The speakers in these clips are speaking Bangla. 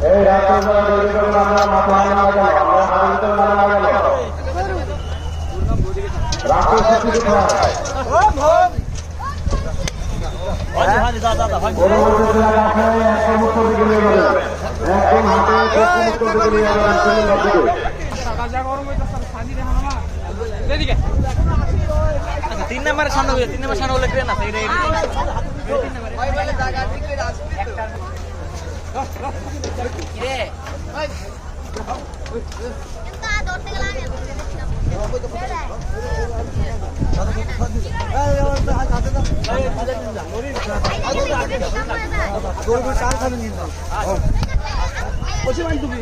এই রাতে আমরা মাথায় না গেল আমরা হাতে না গেল রাতে সত্যি কথা ও ভোগ হাজি হাজি দাদা দাদা হাজি পরবর্তী রাতে একদম উত্তর দিকে নিয়ে যাবেন একদম হাতে একদম উত্তর দিকে নিয়ে যাবেন চলে যাবে কাজা গরম হইতাছে সাজি রে হানা এদিকে আচ্ছা 3 নম্বরের সামনে হইছে 3 নম্বরের সামনে হলে ট্রেন আছে এই 3 নম্বরে ওই বলে জায়গা ঠিক করে আসবে একটা রে ওই এটা ধরতে গেলাম গরু চাল খাবে নিয়ে দাও ওছে মান তুমি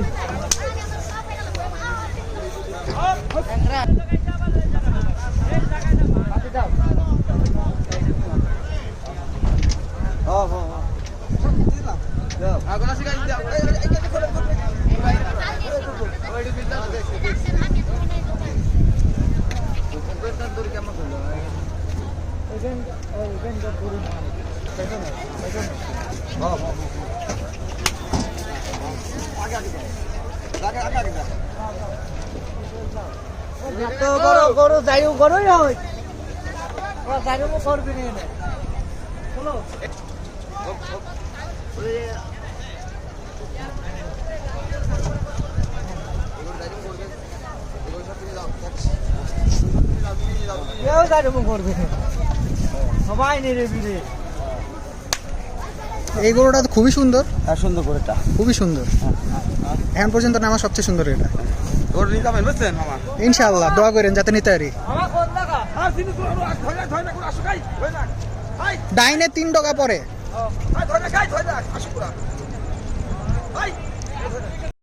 গরু যাই গরুই হয় যাই করবি না চলো সবাই নেড়ে বিড়ে এই গরুটা তো খুবই সুন্দর সুন্দর করে খুবই সুন্দর এখন পর্যন্ত নামা সবচেয়ে সুন্দর এটা গরু নিতে পারেন বুঝছেন মামা ইনশাআল্লাহ দোয়া করেন যাতে নিতে পারি ডাইনে 3 টাকা পরে